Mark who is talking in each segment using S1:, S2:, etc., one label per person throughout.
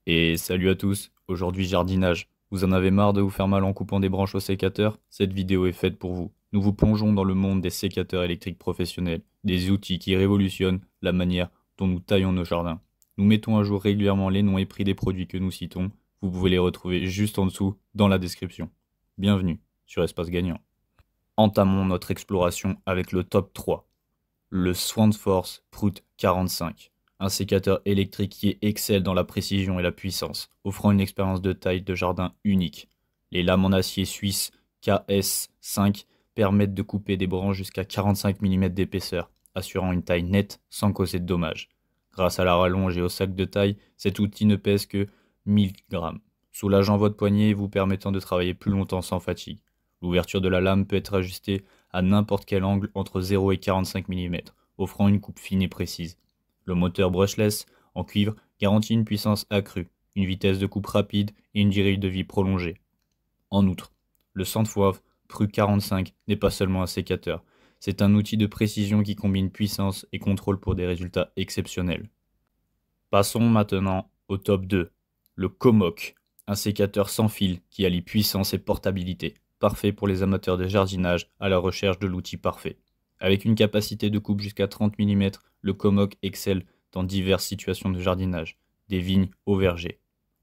S1: Et salut à tous, aujourd'hui jardinage. Vous en avez marre de vous faire mal en coupant des branches au sécateur? Cette vidéo est faite pour vous. Nous vous plongeons dans le monde des sécateurs électriques professionnels, des outils qui révolutionnent la manière dont nous taillons nos jardins. Nous mettons à jour régulièrement les noms et prix des produits que nous citons. Vous pouvez les retrouver juste en dessous dans la description. Bienvenue sur Espace Gagnant. Entamons notre exploration avec le top 3. Le SwantForce Prout 45. Un sécateur électrique qui excelle dans la précision et la puissance, offrant une expérience de taille de jardin unique. Les lames en acier suisse KS5 permettent de couper des branches jusqu'à 45 mm d'épaisseur, assurant une taille nette sans causer de dommages. Grâce à la rallonge et au sac de taille, cet outil ne pèse que 1000 grammes, soulageant votre poignet et vous permettant de travailler plus longtemps sans fatigue. L'ouverture de la lame peut être ajustée à n'importe quel angle entre 0 et 45 mm, offrant une coupe fine et précise. Le moteur brushless en cuivre garantit une puissance accrue, une vitesse de coupe rapide et une durée de vie prolongée. En outre, le Sandfoif Pru 45 n'est pas seulement un sécateur, c'est un outil de précision qui combine puissance et contrôle pour des résultats exceptionnels. Passons maintenant au top 2, le Comoc, un sécateur sans fil qui allie puissance et portabilité, parfait pour les amateurs de jardinage à la recherche de l'outil parfait. Avec une capacité de coupe jusqu'à 30 mm, le Comoc excelle dans diverses situations de jardinage, des vignes au verger.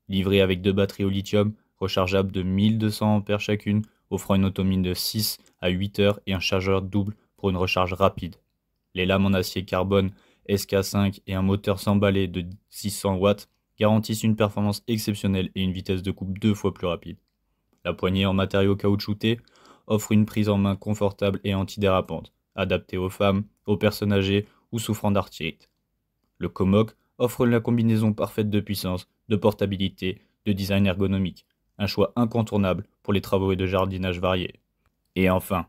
S1: Livré avec 2 batteries au lithium, rechargeables de 1200 A chacune, offrant une autonomie de 6 à 8 heures et un chargeur double pour une recharge rapide. Les lames en acier carbone SK5 et un moteur sans balai de 600 watts garantissent une performance exceptionnelle et une vitesse de coupe 2 fois plus rapide. La poignée en matériaux caoutchoutés offre une prise en main confortable et antidérapante, adaptée aux femmes, aux personnes âgées ou souffrant d'arthrite. Le Comoc offre la combinaison parfaite de puissance, de portabilité, de design ergonomique, un choix incontournable pour les travaux de jardinage variés. Et enfin,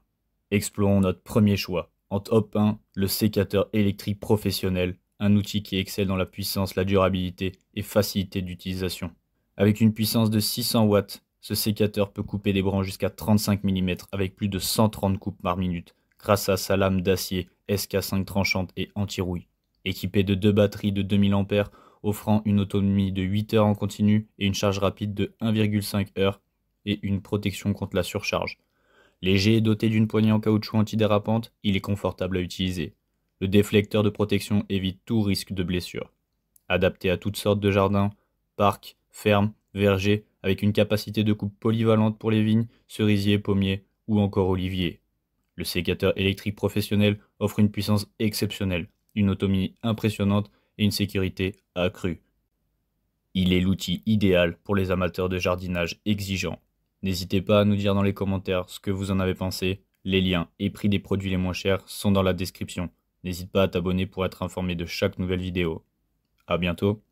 S1: explorons notre premier choix. En top 1, le sécateur électrique professionnel, un outil qui excelle dans la puissance, la durabilité et facilité d'utilisation. Avec une puissance de 600 watts, ce sécateur peut couper des branches jusqu'à 35 mm avec plus de 130 coupes par minute grâce à sa lame d'acier SK5 tranchante et anti-rouille. Équipé de 2 batteries de 2000 A, offrant une autonomie de 8 heures en continu et une charge rapide de 1,5 heures et une protection contre la surcharge. Léger et doté d'une poignée en caoutchouc antidérapante, il est confortable à utiliser. Le déflecteur de protection évite tout risque de blessure. Adapté à toutes sortes de jardins, parcs, fermes, vergers, avec une capacité de coupe polyvalente pour les vignes, cerisiers, pommiers ou encore oliviers. Le sécateur électrique professionnel offre une puissance exceptionnelle, une autonomie impressionnante et une sécurité accrue. Il est l'outil idéal pour les amateurs de jardinage exigeants. N'hésitez pas à nous dire dans les commentaires ce que vous en avez pensé. Les liens et prix des produits les moins chers sont dans la description. N'hésite pas à t'abonner pour être informé de chaque nouvelle vidéo. À bientôt.